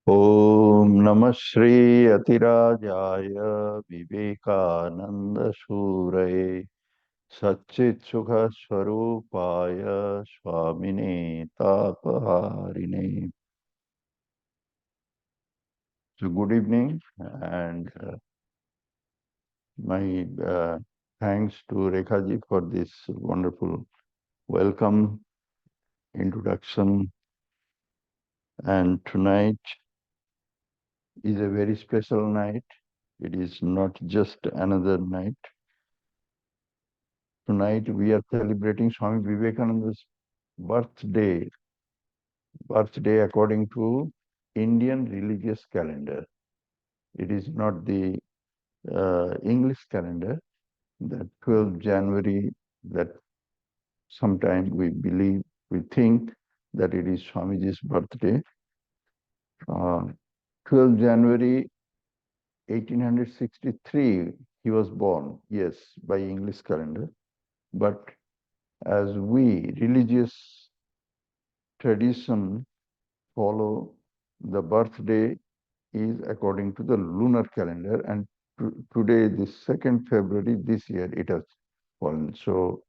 Om Namah Shri Atirajaya Vivekananda Suraye Satchit Sukha Swarupaya Swamine Tapaharine. So good evening and my thanks to Rekhaji for this wonderful welcome introduction. And tonight is a very special night. It is not just another night. Tonight we are celebrating Swami Vivekananda's birthday according to Indian religious calendar. It is not the English calendar, that 12th January, that sometime we think that it is Swamiji's birthday. 12th January 1863, he was born, yes, by English calendar. But as we, religious tradition, follow, the birthday is according to the lunar calendar, and today, the 2nd February this year, it has fallen. So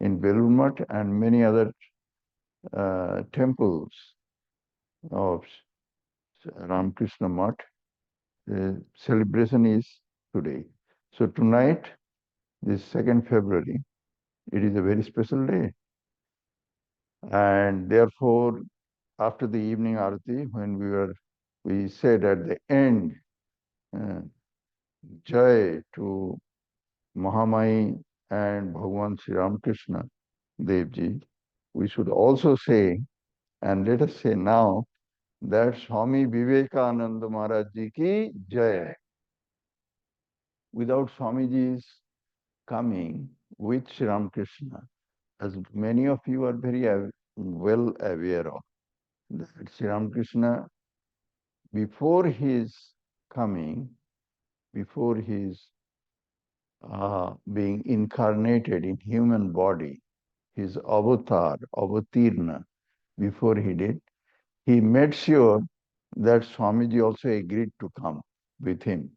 in Belur Math and many other temples of Ramakrishna Math, the celebration is today. So tonight, this 2nd February, it is a very special day. And therefore, after the evening arati, when we said at the end, uh, Jai to Mahamai and Bhagavan Sri Ramakrishna Dev Ji, we should also say, and let us say now, that Swami Vivekananda Maharaj Ji ki Jai. Without Swamiji's coming with Sri Ramakrishna, as many of you are very well aware of, that Sri Ramakrishna, before his coming, before his being incarnated in human body, his avatar, avatirna, before he did, he made sure that Swamiji also agreed to come with him.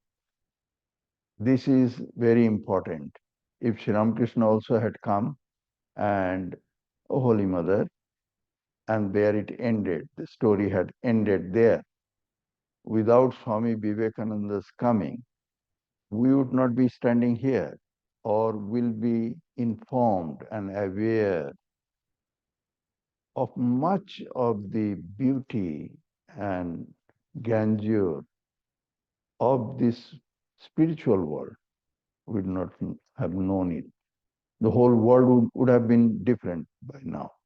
This is very important. If Sri Ramakrishna also had come and Holy Mother, and there it ended, the story had ended there. Without Swami Vivekananda's coming, we would not be standing here, or will be informed and aware of much of the beauty and grandeur of this spiritual world. We would not have known it. The whole world would have been different by now.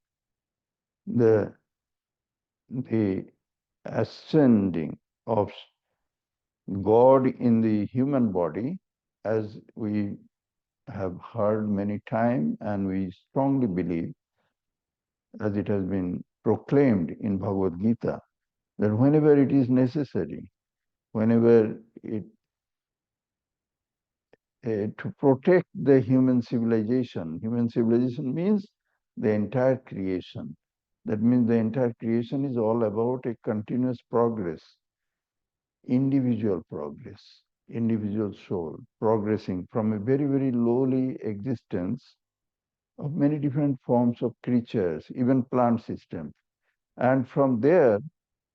The ascending of God in the human body, as we have heard many times and we strongly believe, as it has been proclaimed in Bhagavad Gita, that whenever it is necessary, whenever it to protect the human civilization means the entire creation. That means the entire creation is all about a continuous progress, individual progress, individual soul progressing from a very, very lowly existence of many different forms of creatures, even plant systems. And from there,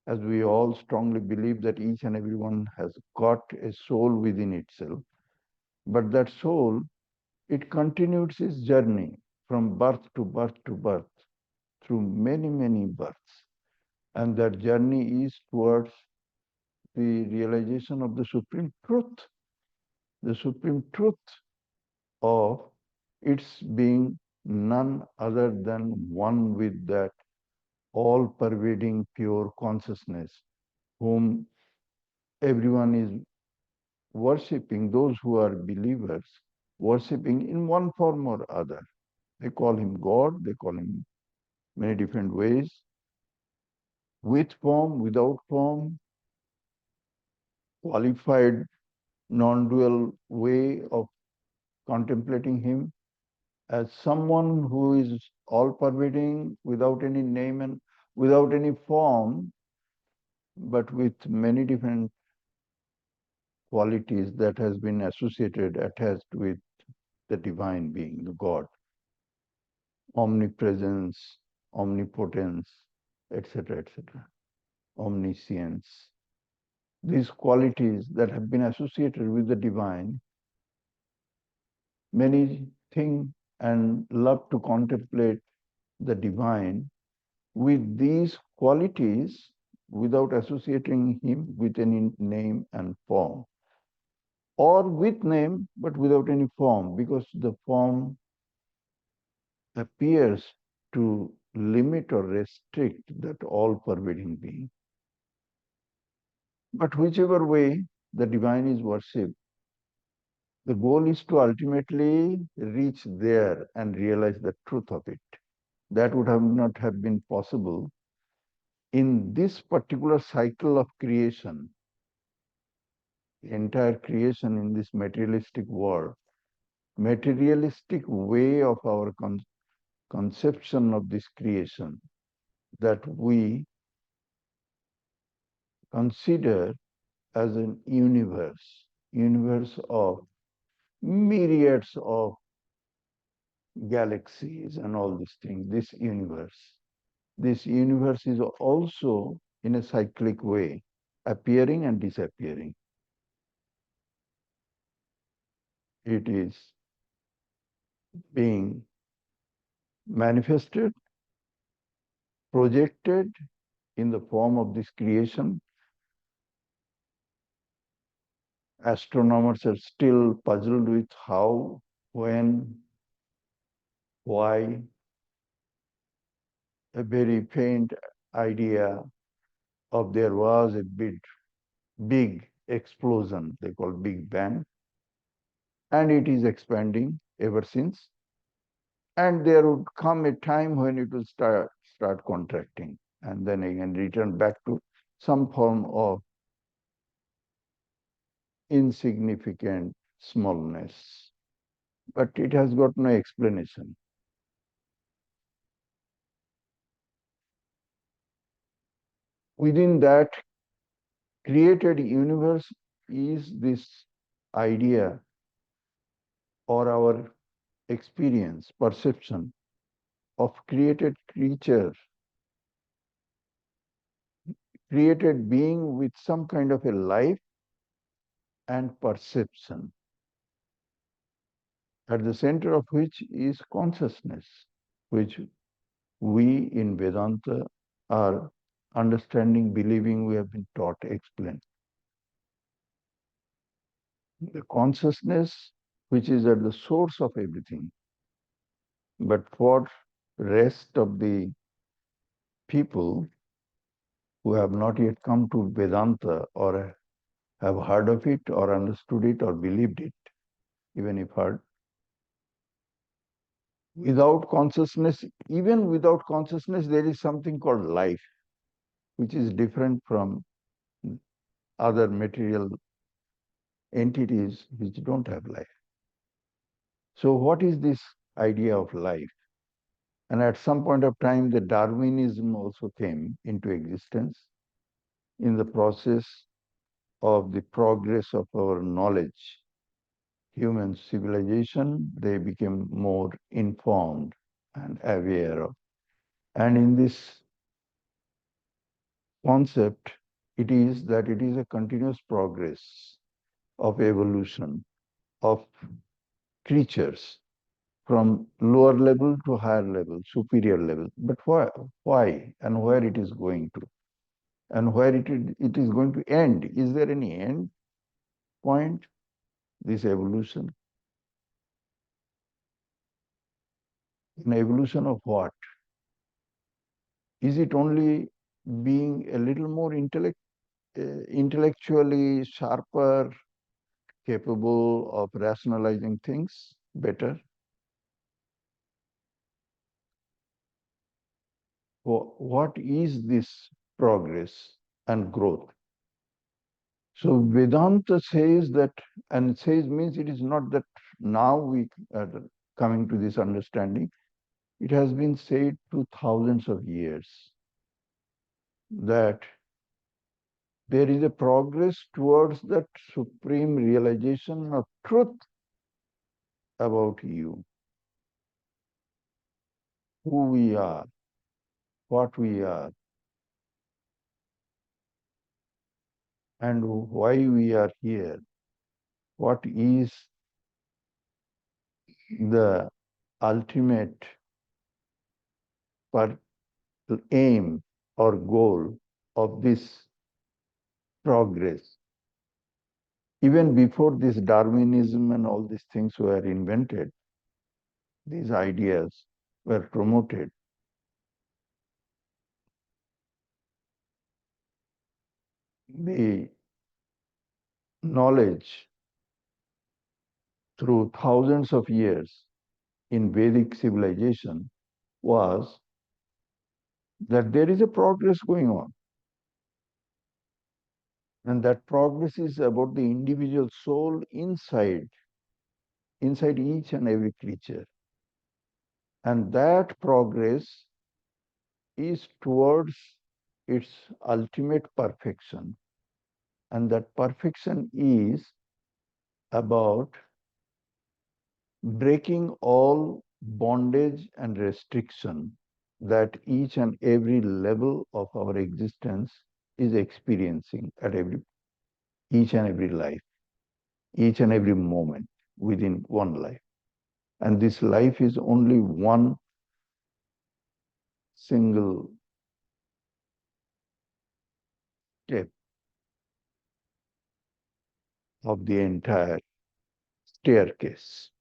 as we all strongly believe that each and everyone has got a soul within itself, but that soul, it continues its journey from birth to birth to birth through many, many births. And that journey is towards the realization of the supreme truth of its being none other than one with that all-pervading pure consciousness, whom everyone is worshipping, those who are believers, worshipping in one form or other. They call him God, they call him many different ways, with form, without form, qualified non-dual way of contemplating him as someone who is all-pervading, without any name and without any form, but with many different qualities that has been associated, attached with the divine being, the God. Omnipresence, omnipotence, etc., etc., omniscience. These qualities that have been associated with the divine, many think and love to contemplate the divine with these qualities without associating him with any name and form, or with name but without any form, because the form appears to limit or restrict that all-pervading being. But whichever way the divine is worshipped, the goal is to ultimately reach there and realize the truth of it. That would have not have been possible in this particular cycle of creation, the entire creation in this materialistic world, materialistic way of our conception of this creation that we consider as an universe of myriads of galaxies and all these things, this universe. This universe is also in a cyclic way, appearing and disappearing. It is being manifested, projected in the form of this creation. Astronomers are still puzzled with how, when, why. A very faint idea of there was a big explosion, they call Big Bang, and it is expanding ever since. And there would come a time when it will start contracting and then again return back to some form of insignificant smallness. But it has got no explanation. Within that created universe is this idea or our experience, perception of created creature, created being with some kind of a life and perception, at the center of which is consciousness, which we in Vedanta are understanding, believing, we have been taught, explained. The consciousness which is at the source of everything. But for rest of the people who have not yet come to Vedanta or have heard of it or understood it or believed it, even if heard, without consciousness, even without consciousness, there is something called life, which is different from other material entities which don't have life. So what is this idea of life? And at some point of time, the Darwinism also came into existence in the process of the progress of our knowledge. Human civilization, they became more informed and aware of. And in this concept, it is that it is a continuous progress of evolution of creatures from lower level to higher level, superior level. But why and where it is going to? And where it is going to end? Is there any end point, this evolution? An evolution of what? Is it only being a little more intellectually sharper, capable of rationalizing things better? What is this progress and growth? So Vedanta says that, and says means it is not that now we are coming to this understanding. It has been said through thousands of years that There is a progress towards that supreme realization of truth about you, who we are, what we are, and why we are here. What is the ultimate aim or goal of this progress? Even before this Darwinism and all these things were invented, these ideas were promoted. The knowledge through thousands of years in Vedic civilization was that there is a progress going on. And that progress is about the individual soul inside each and every creature. And that progress is towards its ultimate perfection. And that perfection is about breaking all bondage and restriction that each and every level of our existence is experiencing at each and every life, each and every moment within one life. And this life is only one single step of the entire staircase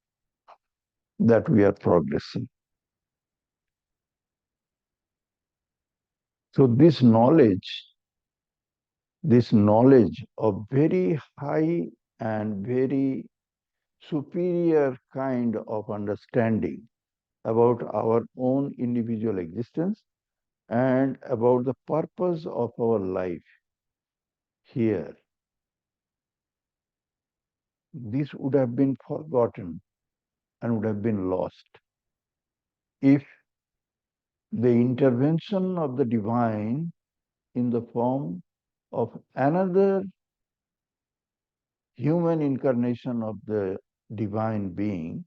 that we are progressing. So this knowledge of very high and very superior kind of understanding about our own individual existence and about the purpose of our life here. This would have been forgotten and would have been lost if the intervention of the divine in the form of another human incarnation of the divine being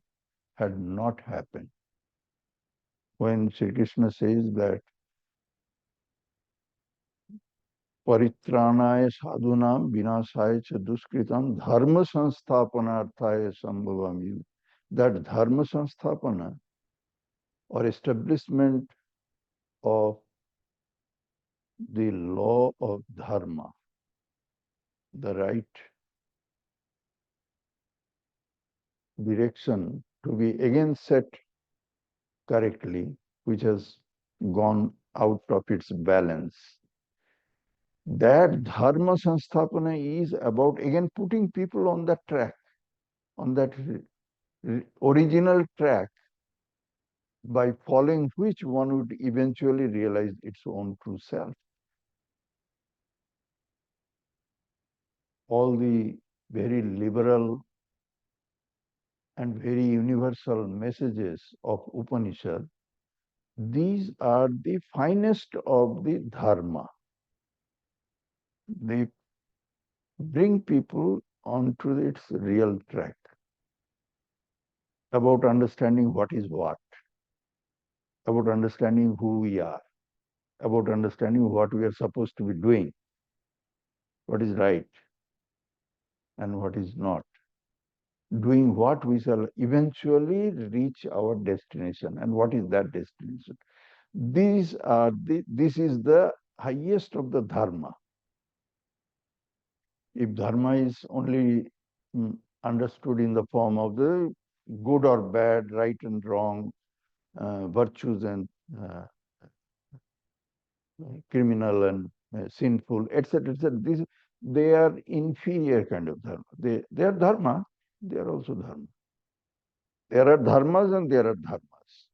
had not happened. When Sri Krishna says that Paritranaya sadhunam vinasaya cha duskritam dharma sansthapanarthaya sambhavami, that dharma sanstapana or establishment of the law of dharma, the right direction to be again set correctly, which has gone out of its balance. That dharma sanstapana is about again putting people on that track, on that original track, by following which one would eventually realize its own true self. All the very liberal and very universal messages of Upanishad, these are the finest of the dharma. They bring people onto its real track about understanding what is what, about understanding who we are, about understanding what we are supposed to be doing, what is right and what is not, doing what we shall eventually reach our destination. And what is that destination? This is the highest of the dharma. If dharma is only understood in the form of the good or bad, right and wrong, virtues and criminal and sinful, etc., etc., they are inferior kind of dharma. They are dharma, they are also dharma. There are dharmas and there are dharmas.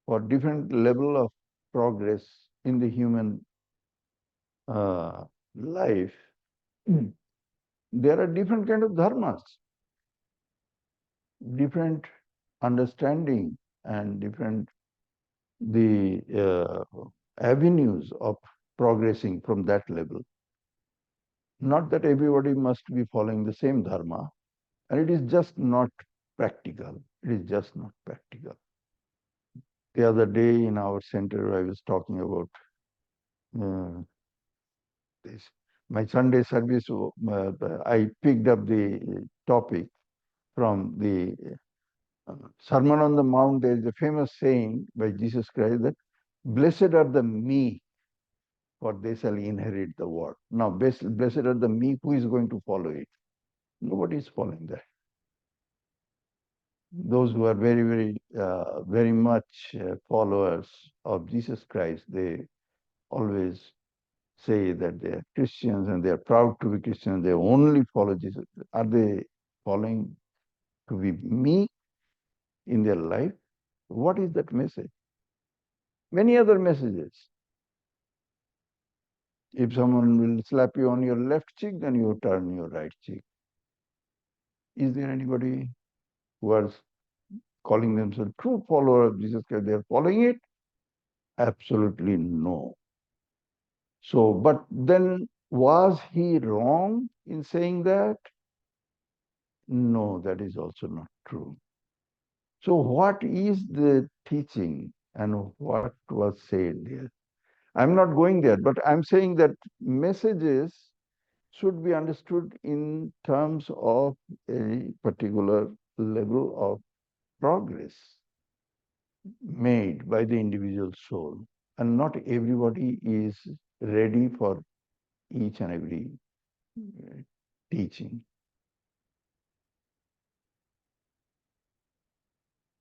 For different level of progress in the human life, there are different kind of dharmas, different understanding and different the avenues of progressing from that level. Not that everybody must be following the same dharma, and it is just not practical. It is just not practical. The other day in our center, I was talking about uh, this. My Sunday service, I picked up the topic from the Sermon on the Mount. There is a famous saying by Jesus Christ that blessed are the meek, for they shall inherit the world. Now, blessed are the meek. Who is going to follow it? Nobody is following that. Those who are very much followers of Jesus Christ, they always say that they are Christians and they are proud to be Christians. They only follow Jesus. Are they following to be meek in their life? What is that message? Many other messages. If someone will slap you on your left cheek, then you turn your right cheek. Is there anybody who are calling themselves true follower of Jesus Christ? They are following it? Absolutely no. So, but then was he wrong in saying that? No, that is also not true. So, what is the teaching and what was said there? I'm not going there, but I'm saying that messages should be understood in terms of a particular level of progress made by the individual soul. And not everybody is ready for each and every teaching.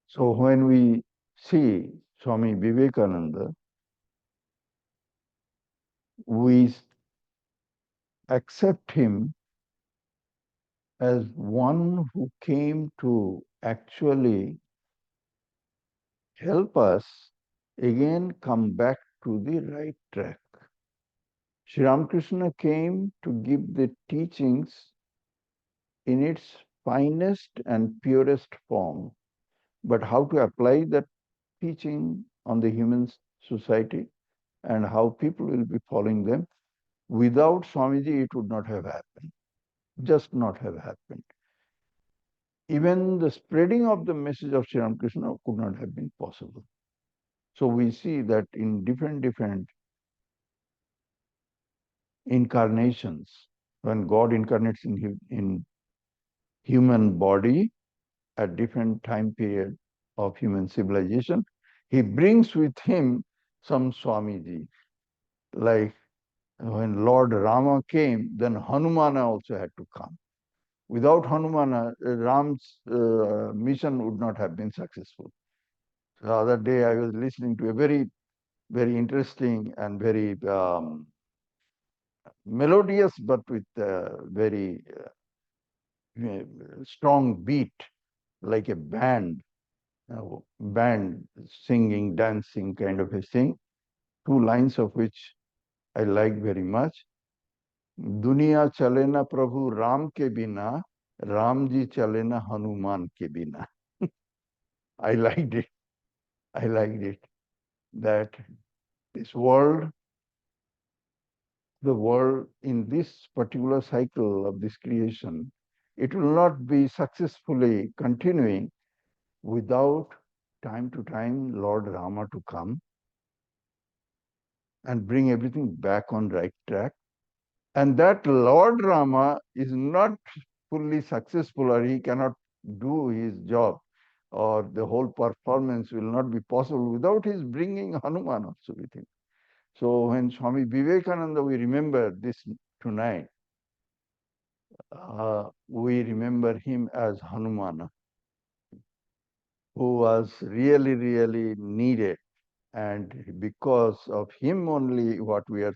So when we see Swami Vivekananda, we accept him as one who came to actually help us again come back to the right track. Sri Ramakrishna came to give the teachings in its finest and purest form, but how to apply that teaching on the human society and how people will be following them. Without Swamiji, it would not have happened, just not have happened. Even the spreading of the message of Sri Ramakrishna could not have been possible. So we see that in different incarnations, when God incarnates in human body at different time period of human civilization, he brings with him some Swamiji. Like when Lord Rama came, then Hanumana also had to come. Without Hanumana, Ram's mission would not have been successful. So the other day I was listening to a very interesting and very melodious, but with very strong beat, like a band singing, dancing kind of a thing. Two lines of which I like very much. दुनिया चले ना प्रभु राम के बिना राम जी चले ना हनुमान के बिना. I liked it. I liked it. That this world, the world in this particular cycle of this creation, it will not be successfully continuing without time to time Lord Rama to come and bring everything back on right track. And that Lord Rama is not fully successful, or he cannot do his job, or the whole performance will not be possible without his bringing Hanuman also with him. So when Swami Vivekananda, we remember this tonight, we remember him as Hanumana, who was really needed. And because of him only, what we are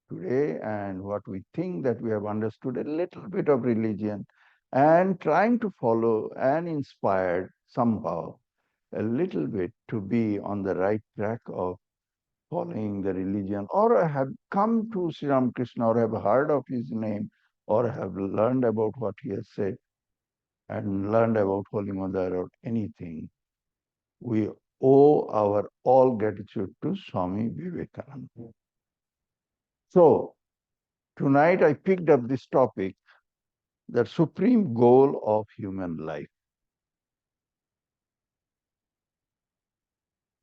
today and what we think that we have understood a little bit of religion and trying to follow and inspired somehow a little bit to be on the right track of following the religion, or have come to Sri Ramakrishna, or have heard of his name, or have learned about what he has said and learned about Holy Mother or anything. We owe our all gratitude to Swami Vivekananda. So Tonight I picked up this topic, the supreme goal of human life.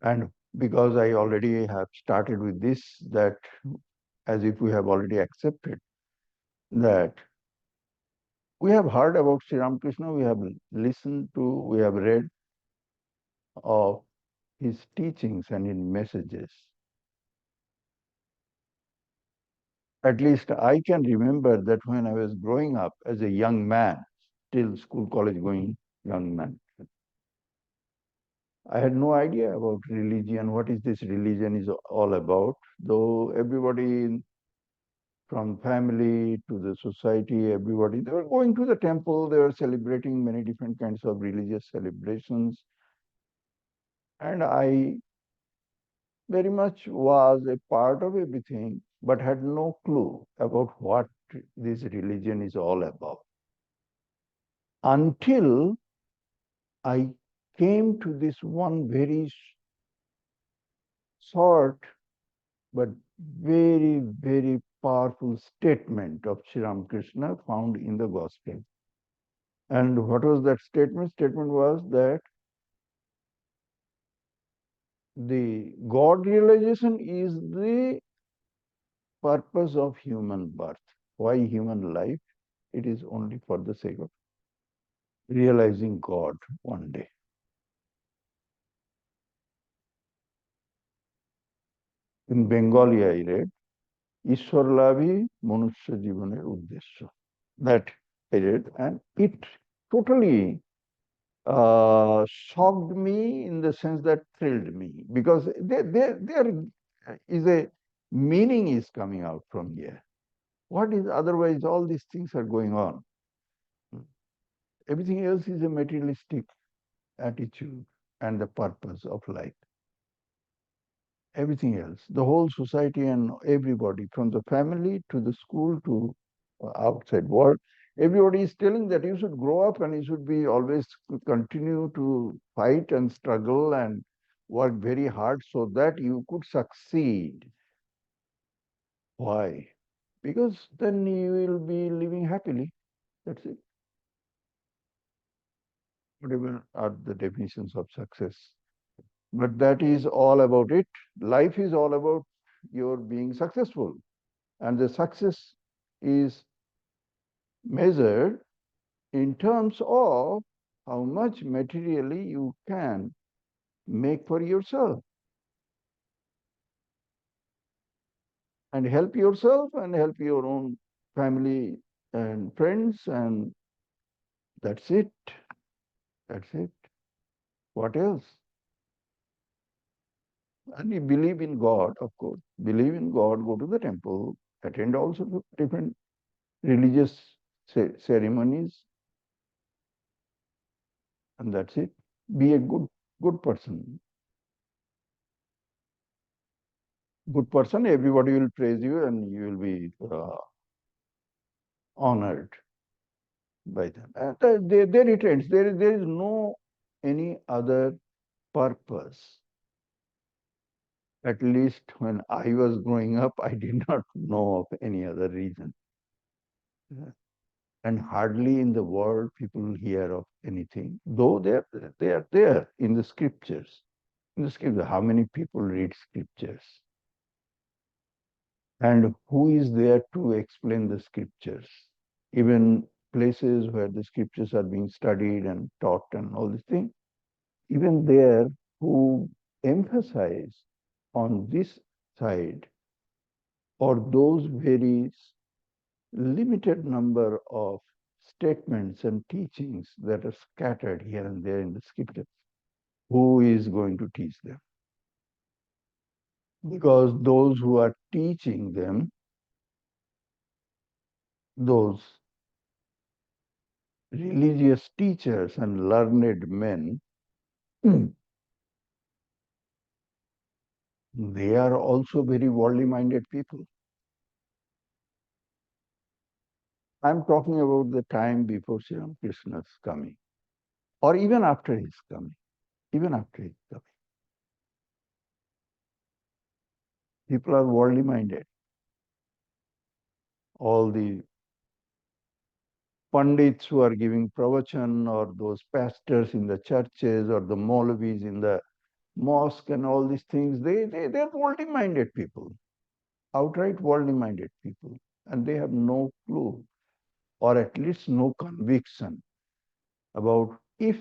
And because I already have started with this, that as if we have already accepted that we have heard about Sri Ramakrishna, we have listened to, we have read of his teachings and his messages. At least I can remember that when I was growing up as a young man, still school, college going young man, I had no idea about religion, what is this religion is all about, though everybody from family to the society, everybody, they were going to the temple, they were celebrating many different kinds of religious celebrations. And I very much was a part of everything, but had no clue about what this religion is all about. Until I came to this one very short but very, very powerful statement of Sri Ramakrishna found in the Gospel. And what was that statement? Statement was that the God realization is the purpose of human birth. Why human life? It is only for the sake of realizing God one day. In Bengali, I read, Ishwar labhi manusya jivaner uddesya. That I read, and it totally shocked me in the sense that thrilled me, because there is a meaning is coming out from here. What is otherwise all these things are going on? Everything else is a materialistic attitude and the purpose of life. Everything else, the whole society and everybody, from the family to the school to outside world, everybody is telling that you should grow up and you should be always continue to fight and struggle and work very hard so that you could succeed. Why? Because then you will be living happily. That's it. Whatever are the definitions of success. But that is all about it. Life is all about your being successful. And the success is measured in terms of how much materially you can make for yourself and help yourself and help your own family and friends, and that's it. That's it. What else? And you believe in God, of course. Believe in God, go to the temple, attend also to different religious ceremonies, and that's it. Be a good person. Good person, everybody will praise you and you will be honored by them. And they retains. There is no any other purpose. At least when I was growing up, I did not know of any other reason. And hardly in the world people hear of anything, though they are there in the scriptures. In the scripture, how many people read scriptures? And who is there to explain the scriptures? Even places where the scriptures are being studied and taught and all these things, even there who emphasize on this side, or those very limited number of statements and teachings that are scattered here and there in the scriptures, who is going to teach them? Because those who are teaching them, those religious teachers and learned men, they are also very worldly minded people. I'm talking about the time before Sri Ramakrishna's coming, or even after his coming. Even after his coming, people are worldly minded. all the pundits who are giving pravachan, or those pastors in the churches, or the Maulavis in the mosque, and all these things, they're worldly minded people, outright worldly minded people, and they have no clue, or at least no conviction about, if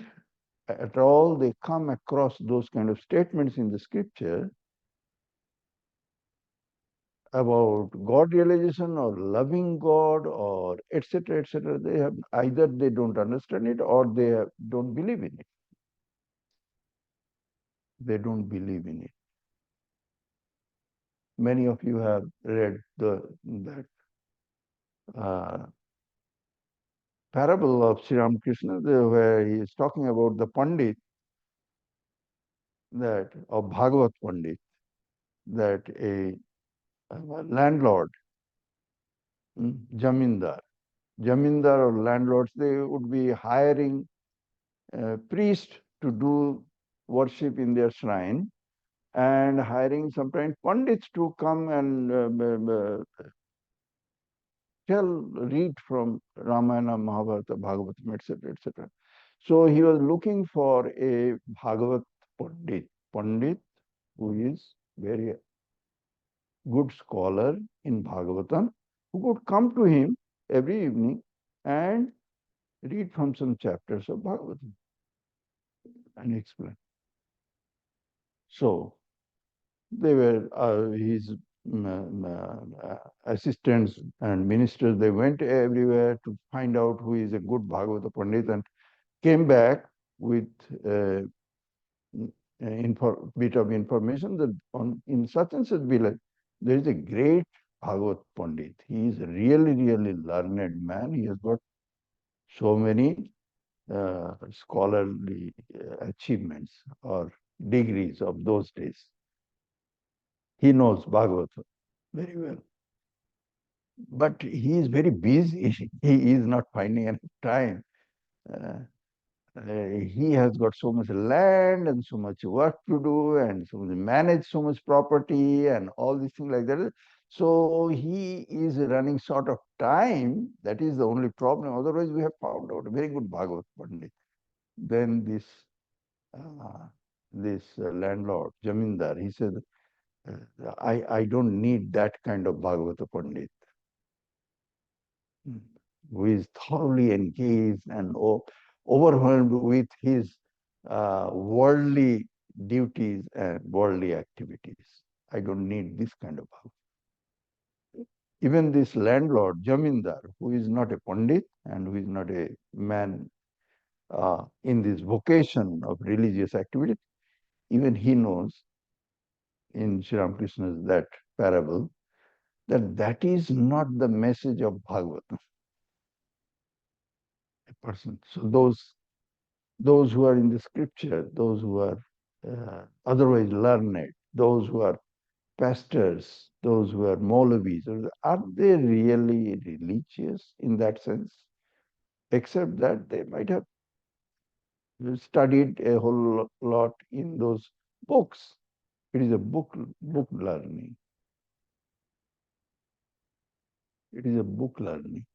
at all they come across those kind of statements in the scripture about God realization or loving God or etc., etc., they have either they don't understand it, or don't believe in it. They don't believe in it. Many of you have read that uh, parable of Sri Ramakrishna, where he is talking about the Pandit, that of Bhagavat Pandit, that a landlord, Jamindar, or landlords, they would be hiring priests to do worship in their shrine, and hiring sometimes Pandits to come and read from Ramayana, Mahabharata, Bhagavatam, etc., etc. So he was looking for a Bhagavat Pandit who is very good scholar in Bhagavatam, who could come to him every evening and read from some chapters of Bhagavatam and explain. So they were his assistants and ministers. They went everywhere to find out who is a good Bhagavata Pandit, and came back with a bit of information that in such and such village there is a great Bhagavat Pandit. He is a really, really learned man. He has got so many scholarly achievements or degrees of those days. He knows Bhagavatam very well. But he is very busy. He is not finding enough time. Uh, he has got so much land and so much work to do, and so manage so much property and all these things like that. So he is running short of time. That is the only problem. Otherwise, we have found out a very good Bhagavat Pandit. Then this landlord, Jamindar, he said, I don't need that kind of Bhagavata Pandit who is thoroughly engaged and overwhelmed with his worldly duties and worldly activities. I don't need this kind of Bhagavata. Even this landlord, Jamindar, who is not a Pandit and who is not a man in this vocation of religious activity, even he knows in Sri Ramakrishna's that parable that is not the message of Bhagavatam. A person. So those who are in the scripture, those who are otherwise learned, those who are pastors, those who are Maulavis, are they really religious in that sense? Except that they might have studied a whole lot in those books. It is a book learning. It is a book learning.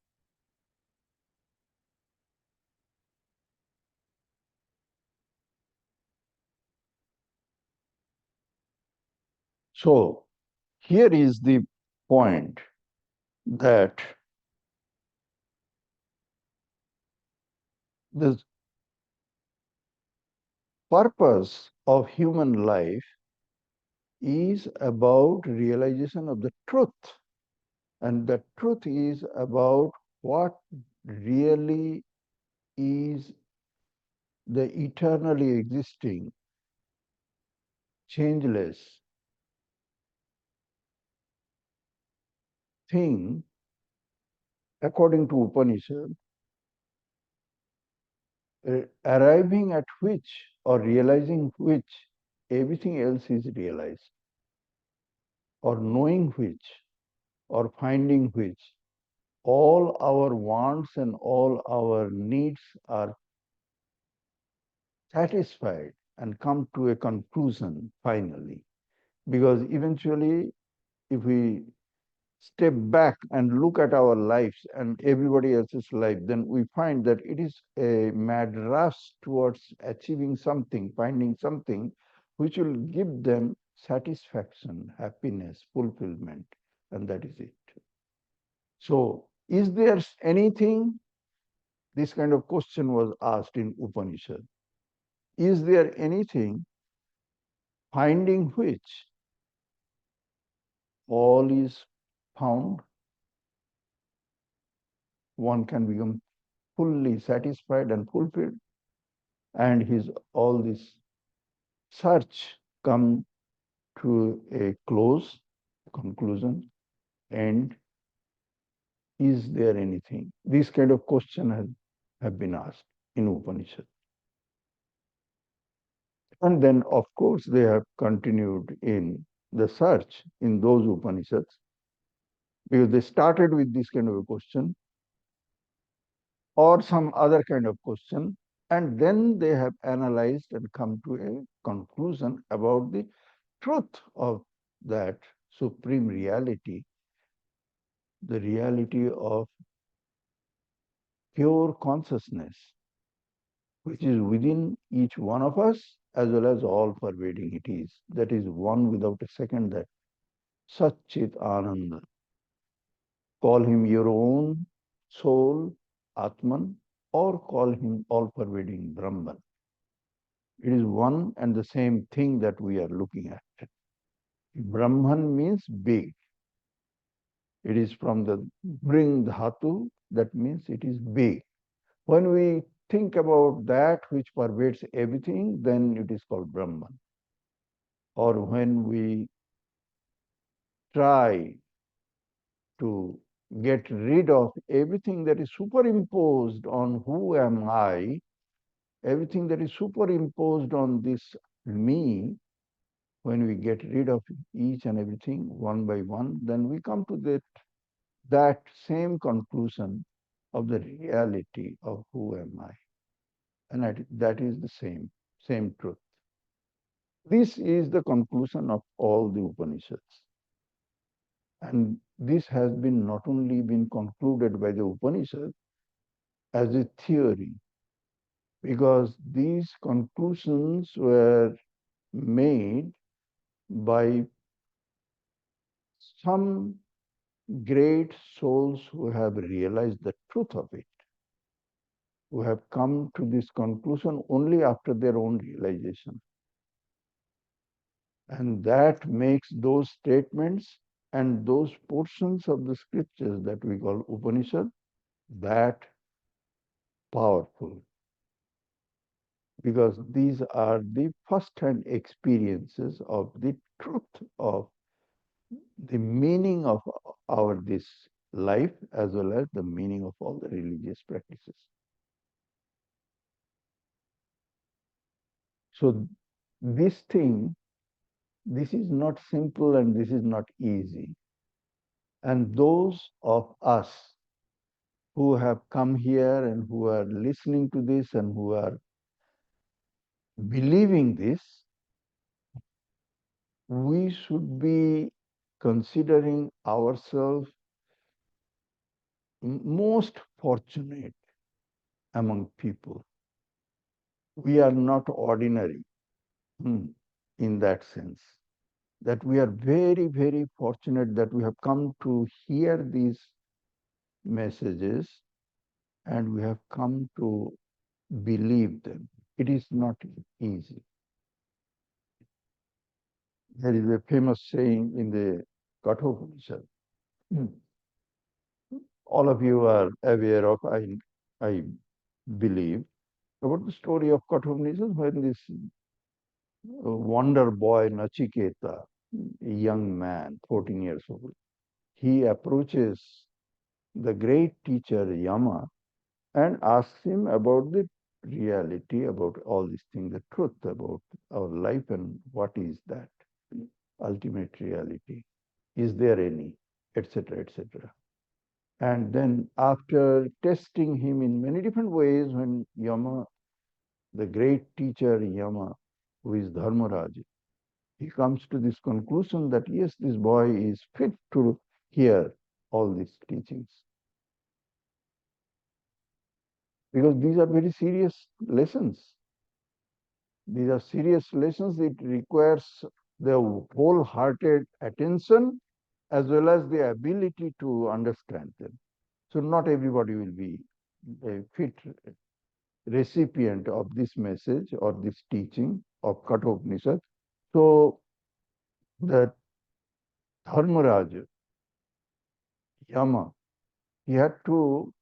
So here is the point, that the purpose of human life is about realization of the truth. And the truth is about what really is the eternally existing, changeless thing, according to Upanishad, arriving at which, or realizing which, everything else is realized, or knowing which, or finding which, all our wants and all our needs are satisfied and come to a conclusion finally. Because eventually, if we step back and look at our lives and everybody else's life, then we find that it is a mad rush towards achieving something, finding something which will give them satisfaction, happiness, fulfillment, and that is it. So, is there anything, this kind of question was asked in Upanishad, is there anything finding which all is found? One can become fully satisfied and fulfilled, and his all this search come to a close conclusion. And is there anything? This kind of question have been asked in Upanishad. And then, of course, they have continued in the search in those Upanishads, because they started with this kind of a question or some other kind of question, and then they have analyzed and come to a conclusion about the truth of that supreme reality, the reality of pure consciousness, which is within each one of us as well as all pervading it is. That is one without a second, that Satchit Ananda. Call him your own soul, Atman, or call him all pervading Brahman. It is one and the same thing that we are looking at. Brahman means big. It is from the bring dhatu, that means it is big. When we think about that which pervades everything, then it is called Brahman. Or when we try to get rid of everything that is superimposed on who am I, everything that is superimposed on this me, when we get rid of each and everything one by one, then we come to that same conclusion of the reality of who am I. And that is the same truth. This is the conclusion of all the Upanishads. And this has been not only been concluded by the Upanishad as a theory, because these conclusions were made by some great souls who have realized the truth of it, who have come to this conclusion only after their own realization. And that makes those statements and those portions of the scriptures that we call Upanishad that powerful, because these are the first-hand experiences of the truth of the meaning of our this life as well as the meaning of all the religious practices. So this thing, this is not simple and this is not easy. And those of us who have come here and who are listening to this and who are believing this, we should be considering ourselves most fortunate among people. We are not ordinary in that sense, that we are very, very fortunate that we have come to hear these messages and we have come to believe them. It is not easy. There is a famous saying in the Kathopanishad. All of you are aware of, I believe, about the story of Kathopanishad, when this wonder boy Nachiketa, a young man, 14 years old, he approaches the great teacher Yama and asks him about the reality, about all these things, the truth about our life and what is that ultimate reality. Is there any, etc., etc. And then after testing him in many different ways, when Yama, the great teacher Yama, who is Dharmaraj, he comes to this conclusion that yes, this boy is fit to hear all these teachings. Because these are very serious lessons. These are serious lessons. It requires the wholehearted attention as well as the ability to understand them. So not everybody will be a fit recipient of this message or this teaching of Kathopanishad. So that Dharmaraj, Yama, he had to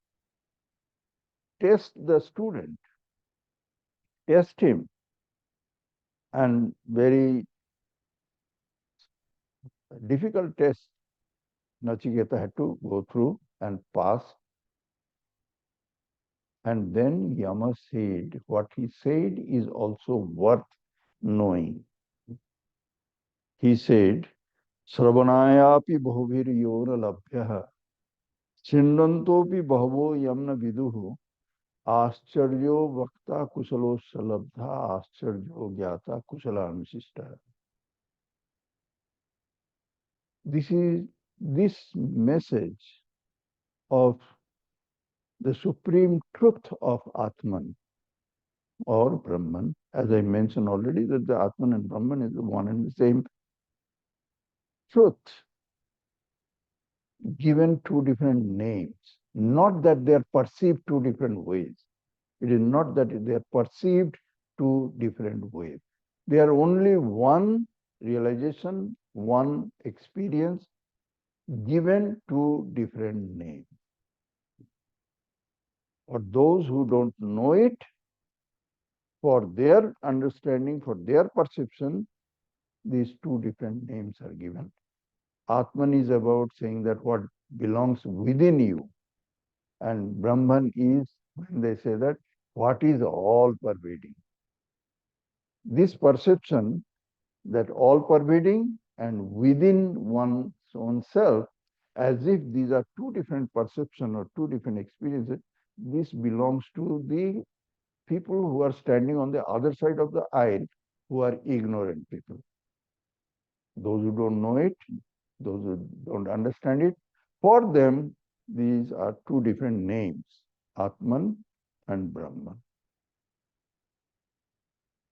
test the student, test him, and very difficult test Nachiketa had to go through and pass. And then Yama said, what he said is also worth knowing. He said, Sravanayapi bahuvir yora labhyaha, Chindantopi bahavo yamna viduhu, Ascharyo vakta kusalo salabdha, Ascharyo gyata kusala anusishta. This message of the supreme truth of Atman or Brahman, as I mentioned already, that the Atman and Brahman is the one and the same truth, given two different names. Not that they are perceived two different ways. It is not that they are perceived two different ways. They are only one realization, one experience, given two different names. For those who don't know it, for their understanding, for their perception, these two different names are given. Atman is about saying that what belongs within you. And Brahman is, when they say that, what is all pervading. This perception that all pervading and within one's own self, as if these are two different perceptions or two different experiences, this belongs to the people who are standing on the other side of the aisle, who are ignorant people. Those who don't know it, those who don't understand it, for them, these are two different names, Atman and Brahman.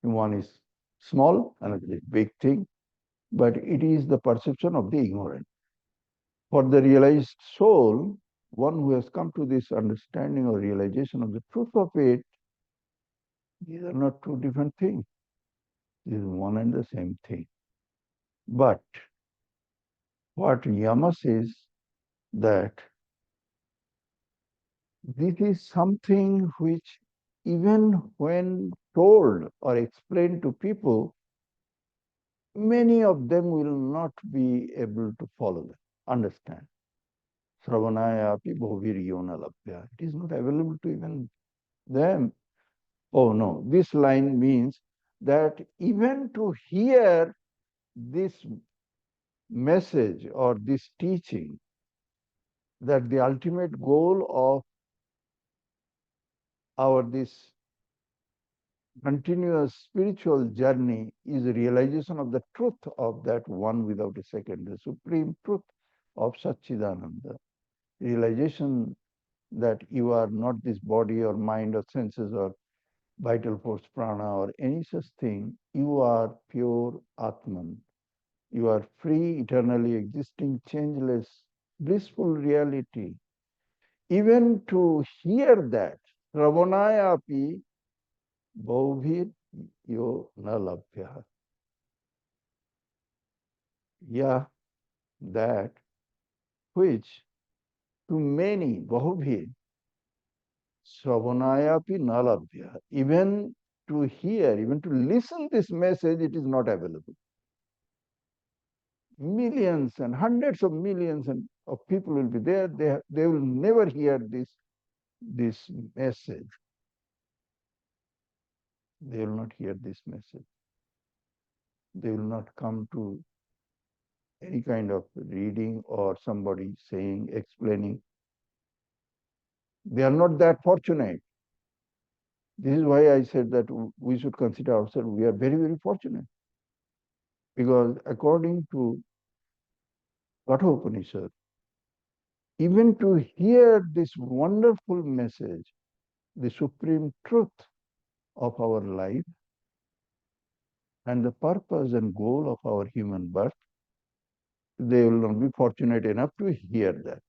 One is small, another is big thing, but it is the perception of the ignorant. For the realized soul, one who has come to this understanding or realization of the truth of it, these are not two different things. This is one and the same thing. But what Yama says that this is something which even when told or explained to people, many of them will not be able to follow them, understand. Sravanaya api bhaviriyona labhya. It is not available to even them. Oh no, this line means that even to hear this message or this teaching, that the ultimate goal of our this continuous spiritual journey is a realization of the truth of that one without a second, the supreme truth of Satchidananda. Realization that you are not this body or mind or senses or vital force prana or any such thing. You are pure Atman. You are free, eternally existing, changeless, blissful reality. Even to hear that, Ravanaya api Bhauvir yo na labhya. Yeah, that which to many, Bahubhir, Sravanayapi na labhya. Even to hear, even to listen this message, it is not available. Millions and hundreds of millions of people will be there. They will never hear this message. They will not hear this message. They will not come to any kind of reading or somebody saying, explaining. They are not that fortunate. This is why I said that we should consider ourselves, we are very, very fortunate. Because according to Kathopanishad, even to hear this wonderful message, the supreme truth of our life and the purpose and goal of our human birth, they will not be fortunate enough to hear that.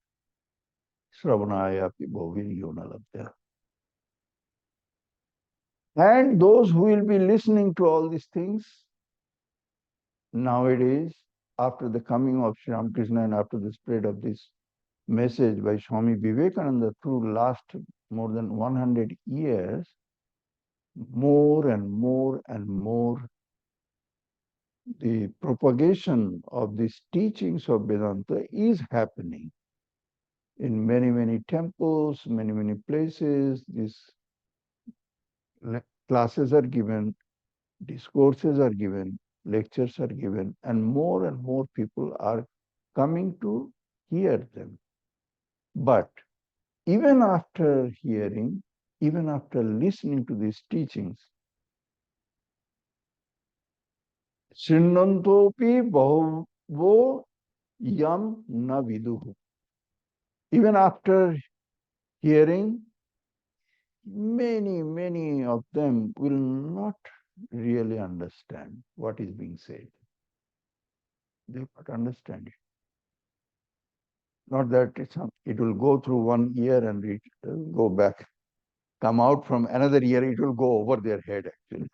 Shravanaya Bhoviriyonalabdya. And those who will be listening to all these things nowadays, after the coming of Sri Ramakrishna and after the spread of this message by Swami Vivekananda through last more than 100 years, more and more and more the propagation of these teachings of Vedanta is happening in many, many temples, many, many places. These classes are given, discourses are given, lectures are given, and more people are coming to hear them. But even after hearing, even after listening to these teachings, Srinnantopi Bhavo Yam Na Viduhu. Even after hearing, many of them will not really understand what is being said. They will not understand it. Not that it will go through one ear and it will go back, come out from another ear, it will go over their head actually.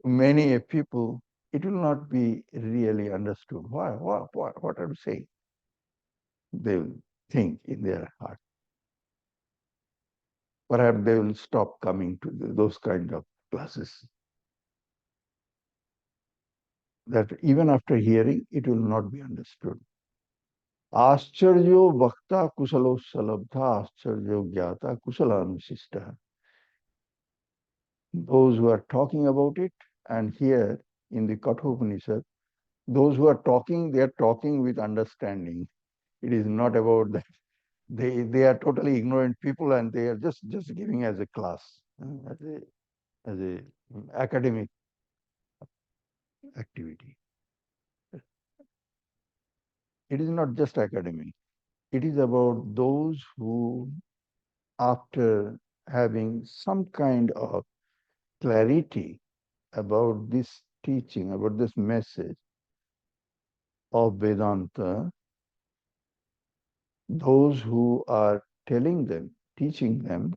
Many people, it will not be really understood. What are you saying? They will think in their heart. Perhaps they will stop coming to those kind of classes. That even after hearing, it will not be understood. Ascharyo Bhakta Kusalo Salabdha Ascharyo Gyata Kusalanusishta. Those who are talking about it, and here in the Kathopanishad, those who are talking, they are talking with understanding. It is not about that. They are totally ignorant people and they are just giving as a class, as a academic activity. It is not just academic. It is about those who, after having some kind of clarity about this teaching, about this message of Vedanta, those who are telling them, teaching them,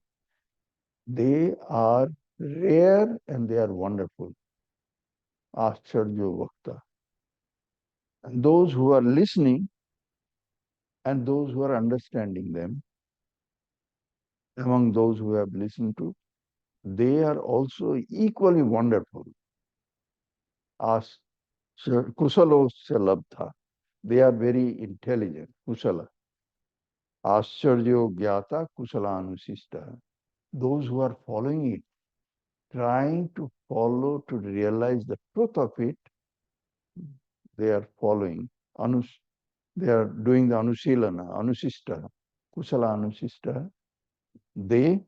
they are rare and they are wonderful. Ascharya Vakta. And those who are listening and those who are understanding them, among those who have listened to, they are also equally wonderful. As Kusalosya Labdha. They are very intelligent, Kusala. Ascharyo Gyata Kusalanusishta. Those who are following it, trying to follow, to realize the truth of it, they are following. They are doing the Anusilana, Anusishta, Kusala Anusishta. They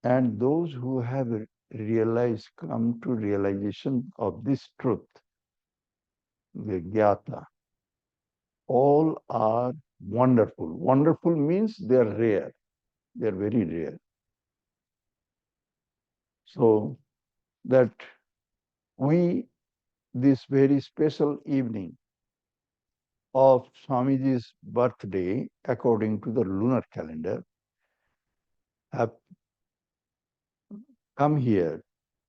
and those who have realized, come to realization of this truth, the Gyata, all are wonderful. Wonderful means they are rare. They are very rare. So that we, this very special evening of Swamiji's birthday, according to the lunar calendar, have come here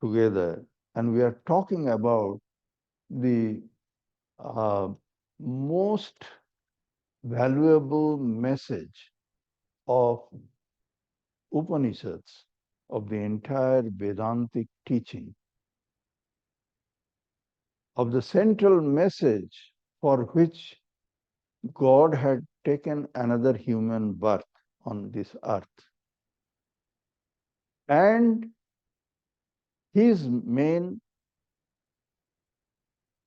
together and we are talking about the most valuable message of Upanishads, of the entire Vedantic teaching, of the central message for which God had taken another human birth on this earth. And his main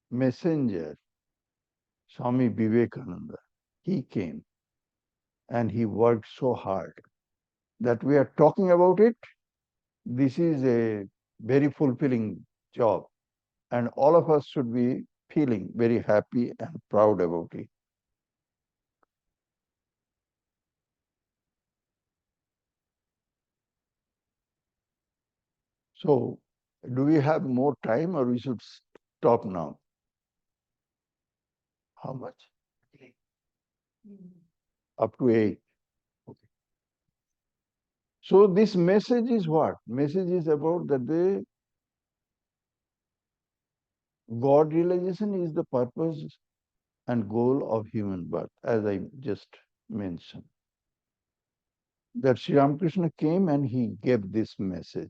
messenger, Swami Vivekananda, he came and he worked so hard that we are talking about it. This is a very fulfilling job and all of us should be feeling very happy and proud about it. So, do we have more time or we should stop now? How much? Up to 8. Okay. So this message is what? Message is about that the God realization is the purpose and goal of human birth, as I just mentioned. That Sri Ramakrishna came and he gave this message.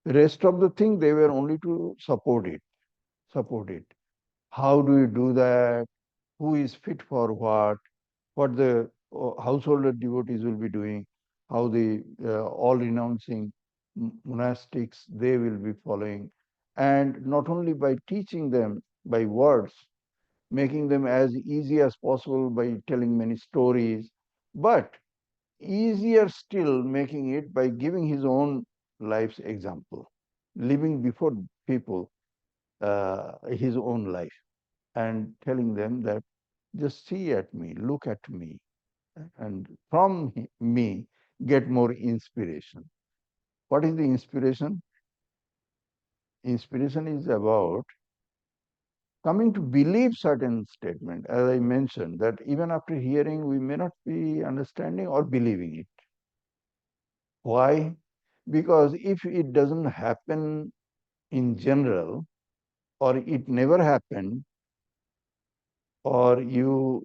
The rest of the thing they were only to support it. Support it. How do you do that? Who is fit for what the householder devotees will be doing, how the all renouncing monastics they will be following, and not only by teaching them by words, making them as easy as possible by telling many stories, but easier still making it by giving his own life's example, living before people his own life and telling them that just see at me, look at me, and from me get more inspiration. What is the inspiration? Inspiration is about coming to believe certain statement, as I mentioned, that even after hearing, we may not be understanding or believing it. Why? Because if it doesn't happen in general, or it never happened, or you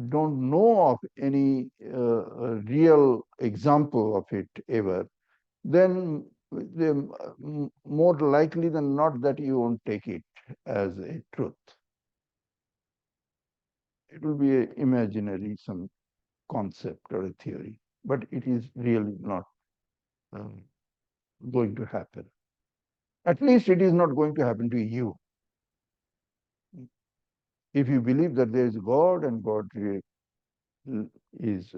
don't know of any real example of it ever, then more likely than not that you won't take it as a truth. It will be an imaginary, some concept or a theory, but it is really not um, going to happen. At least it is not going to happen to you. If you believe that there is God and God is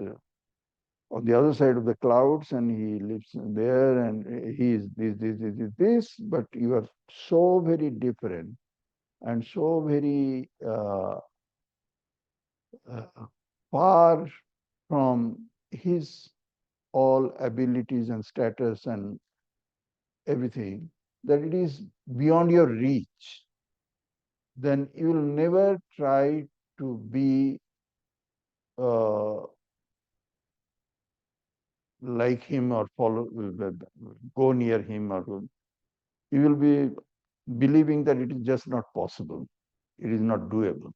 on the other side of the clouds and he lives there and he is this, but you are so very different and so very far from his all abilities and status and everything, that it is beyond your reach, then you will never try to be uh, like him or follow, go near him, or you will be believing that it is just not possible. It is not doable.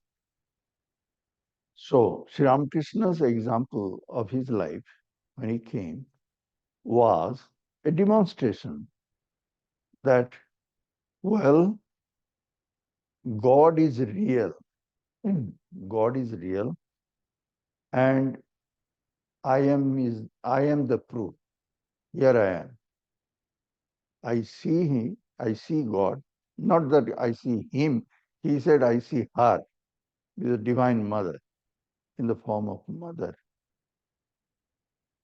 So, Sri Ramakrishna's example of his life when he came was a demonstration that, well, God is real. God is real, and I am the proof. Here I am. I see him, I see God. Not that I see him. He said, I see her, the divine mother, in the form of mother.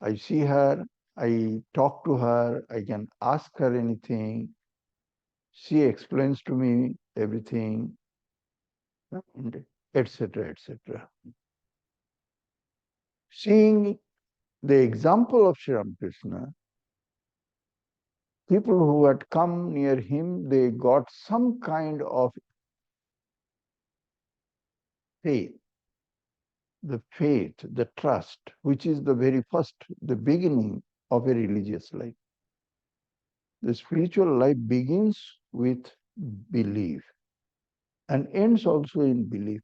I see her, I talk to her, I can ask her anything. She explains to me everything, and etc., etc. Seeing the example of Sri Ramakrishna, people who had come near him, they got some kind of faith, the faith, the trust, which is the very first, the beginning of a religious life. The spiritual life begins with belief and ends also in belief.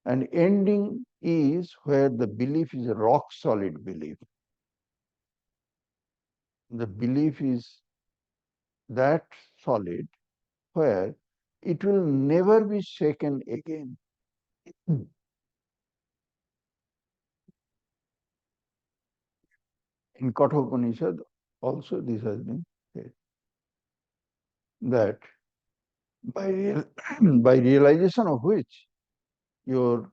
And ending is where the belief is a rock solid belief. The belief is that solid where it will never be shaken again. In Kathopanishad, also this has been said, that by, by realization of which your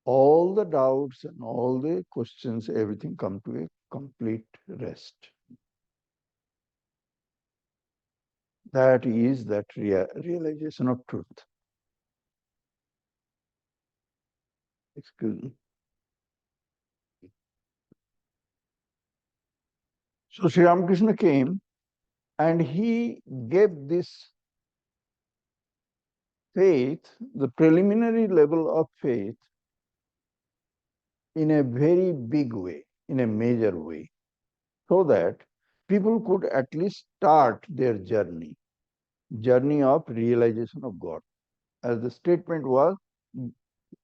all the doubts and all the questions, everything come to a complete rest. That is that realization of truth. Excuse me. So Sri Ramakrishna came And he gave this faith, the preliminary level of faith, in a very big way, in a major way, so that people could at least start their journey of realization of God. As the statement was,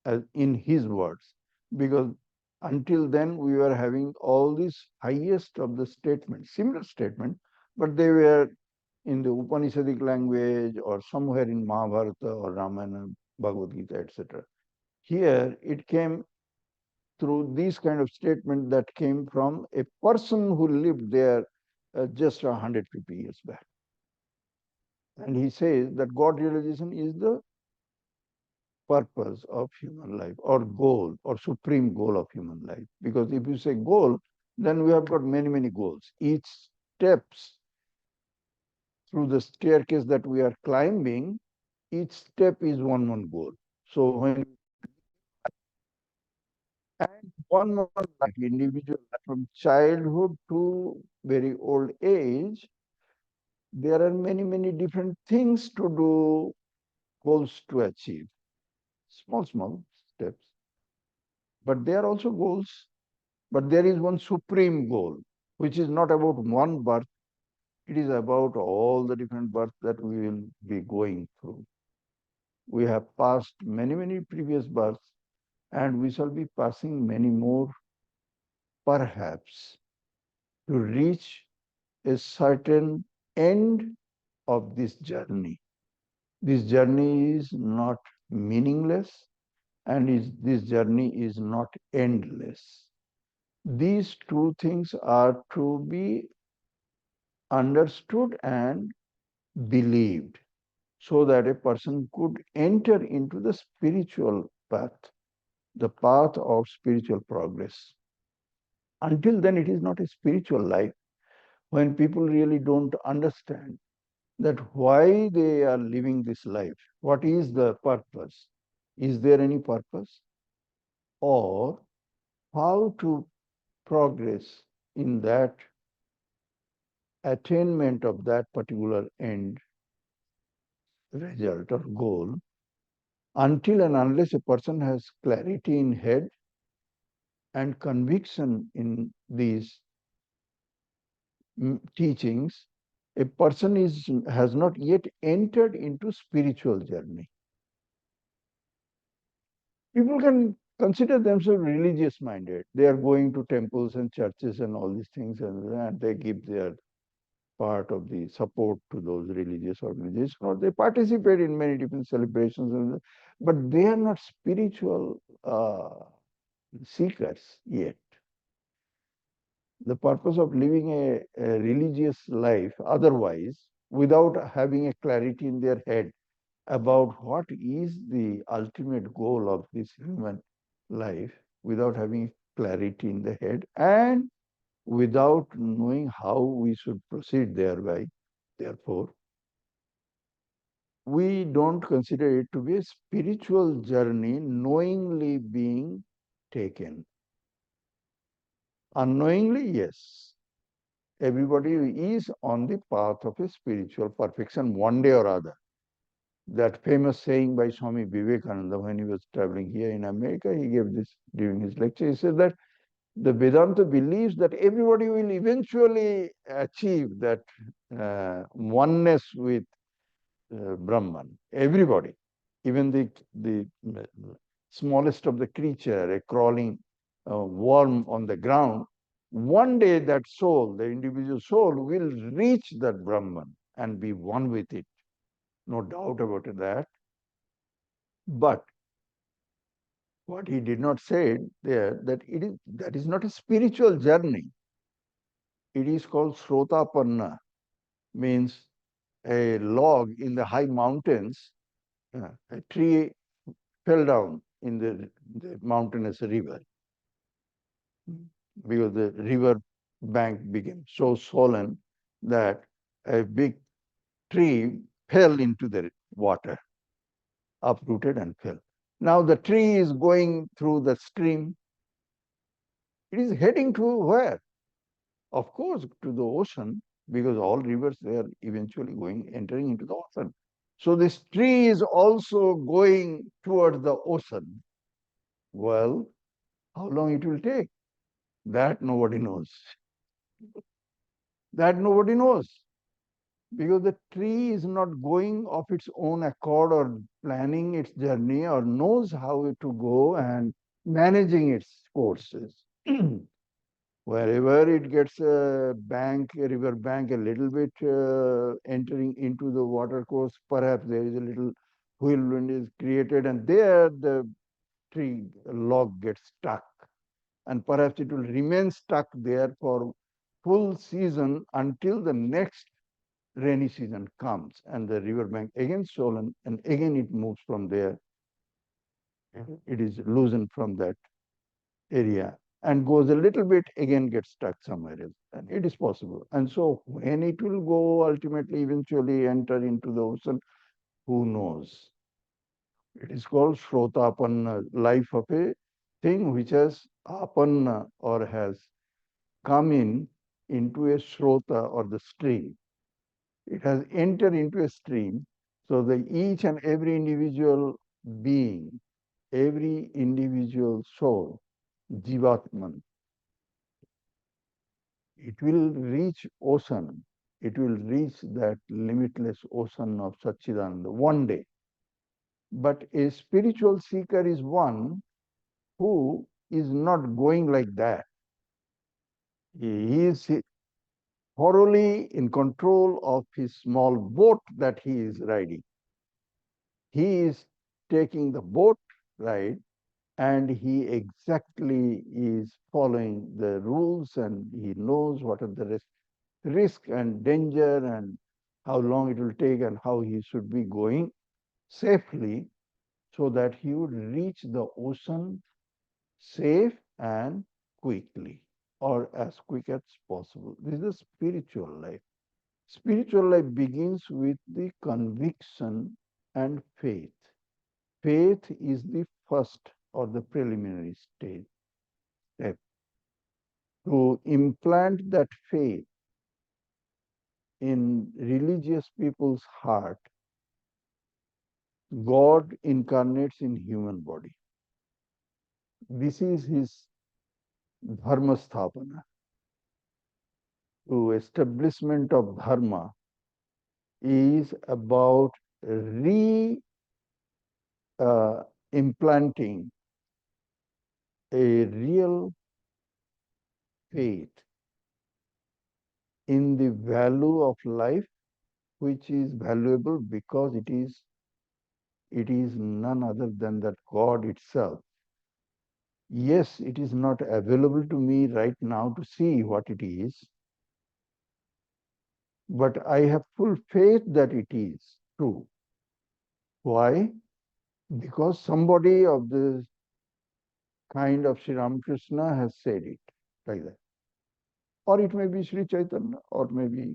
as in his words, because until then we were having all these highest of the statements, similar statements, but they were in the Upanishadic language or somewhere in Mahabharata or Ramayana, Bhagavad Gita, etc. Here it came through these kind of statements that came from a person who lived there just 150 years back. And he says that God realization is the purpose of human life or goal or supreme goal of human life. Because if you say goal, then we have got many, many goals. Each steps through the staircase that we are climbing, each step is one goal. So when and one more like individual from childhood to very old age, there are many, many different things to do, goals to achieve. Small steps. But they are also goals. But there is one supreme goal, which is not about one birth, it is about all the different births that we will be going through. We have passed many, many previous births, and we shall be passing many more, perhaps, to reach a certain end of this journey. This journey is not meaningless, and this journey is not endless. These two things are to be understood and believed so that a person could enter into the spiritual path, the path of spiritual progress. Until then, it is not a spiritual life. When people really don't understand that why they are living this life, what is the purpose? Is there any purpose? Or how to progress in that attainment of that particular end result or goal, until and unless a person has clarity in head and conviction in these teachings, a person has not yet entered into spiritual journey. People can consider themselves religious minded. They are going to temples and churches and all these things, and they give their part of the support to those religious organizations, or they participate in many different celebrations, but they are not spiritual seekers yet. The purpose of living a religious life otherwise, without having a clarity in their head about what is the ultimate goal of this human life, without having clarity in the head and without knowing how we should proceed thereby, therefore, we don't consider it to be a spiritual journey knowingly being taken. Unknowingly, yes. Everybody is on the path of a spiritual perfection one day or other. That famous saying by Swami Vivekananda when he was traveling here in America, he gave this during his lecture. He said that the Vedanta believes that everybody will eventually achieve that oneness with Brahman. Everybody, even the smallest of the creature, a crawling worm on the ground, one day that soul, the individual soul, will reach that Brahman and be one with it. No doubt about that. But what he did not say there, that is not a spiritual journey. It is called Srotapanna, means a log in the high mountains, a tree fell down in the mountainous river because the river bank became so swollen that a big tree fell into the water, uprooted and fell. Now the tree is going through the stream. It is heading to where? Of course, to the ocean. because all rivers they are eventually entering into the ocean. So this tree is also going towards the ocean. Well, how long it will take? That nobody knows. That nobody knows. Because the tree is not going of its own accord or planning its journey or knows how to go and managing its courses. Wherever it gets a bank, a river bank, a little bit entering into the water course, perhaps there is a little whirlwind is created, and there the tree log gets stuck. And perhaps it will remain stuck there for full season until the next rainy season comes and the river bank again swollen and again it moves from there. It is loosened from that area and goes a little bit, again gets stuck somewhere else. And it is possible. And so when it will go ultimately, eventually enter into the ocean, who knows? It is called Shrotapanna, life of a thing which has apanna or has come into a Shrota or the stream. It has entered into a stream. So the each and every individual being, every individual soul, Jivatman, it will reach ocean. It will reach that limitless ocean of Satchidananda one day. But a spiritual seeker is one who is not going like that. He is thoroughly in control of his small boat that he is riding. He is taking the boat ride and he exactly is following the rules and he knows what are the risk and danger and how long it will take and how he should be going safely so that he would reach the ocean safe and quickly or as quick as possible. This is a spiritual life. Spiritual life begins with the conviction and faith. Faith is the first or the preliminary step. To implant that faith in religious people's heart, God incarnates in human body. This is his dharma sthapana. To establishment of dharma is about implanting a real faith in the value of life, which is valuable because it is none other than that God itself. Yes, it is not available to me right now to see what it is, but I have full faith that it is true. Why? Because somebody of the kind of Sri Ramakrishna has said it like that. Or it may be Sri Chaitanya, or maybe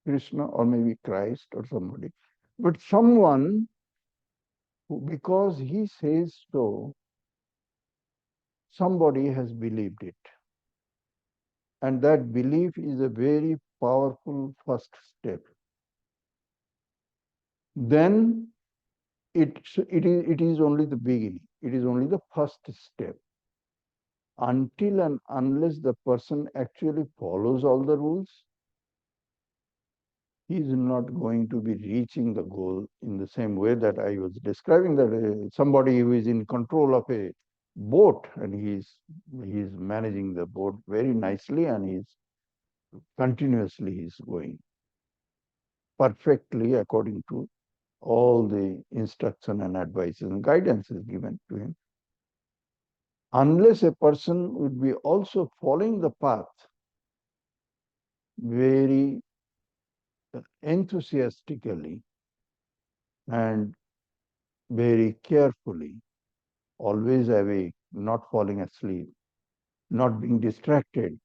Krishna, or maybe Christ, or somebody. But someone who, because he says so, somebody has believed it. And that belief is a very powerful first step. Then it is only the beginning. It is only the first step. Until and unless the person actually follows all the rules, he is not going to be reaching the goal in the same way that I was describing, that somebody who is in control of a boat and he is managing the boat very nicely and continuously going perfectly according to all the instruction and advice and guidance is given to him. Unless a person would be also following the path very enthusiastically and very carefully, always awake, not falling asleep, not being distracted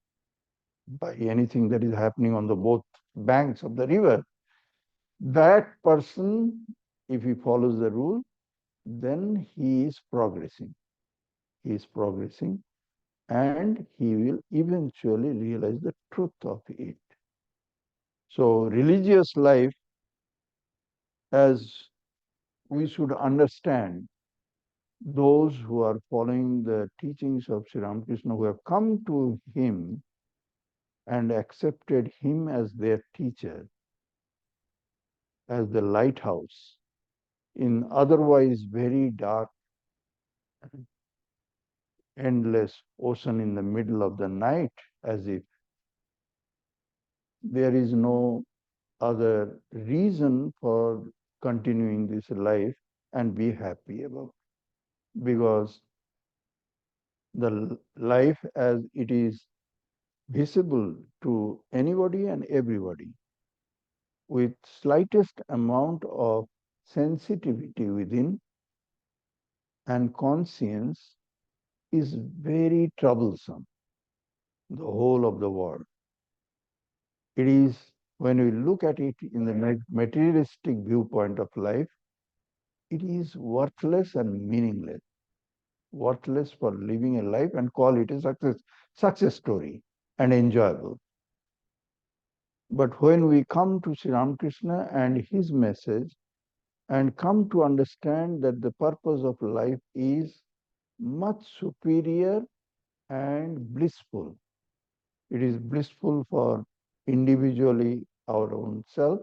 by anything that is happening on the both banks of the river. That person, if he follows the rule, then he is progressing. He is progressing and he will eventually realize the truth of it. So religious life, as we should understand, those who are following the teachings of Sri Ramakrishna, who have come to him and accepted him as their teacher, as the lighthouse in otherwise very dark, endless ocean in the middle of the night, as if there is no other reason for continuing this life and be happy about. Because the life as it is visible to anybody and everybody with slightest amount of sensitivity within and conscience is very troublesome, the whole of the world. It is, when we look at it in the materialistic viewpoint of life, it is worthless and meaningless. Worthless for living a life and call it a success story and enjoyable. But when we come to Sri Ramakrishna and his message and come to understand that the purpose of life is much superior and blissful. It is blissful for individually our own self,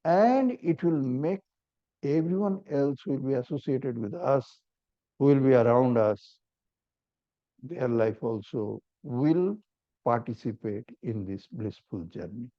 and it will make everyone else who will be associated with us, who will be around us, their life also will participate in this blissful journey.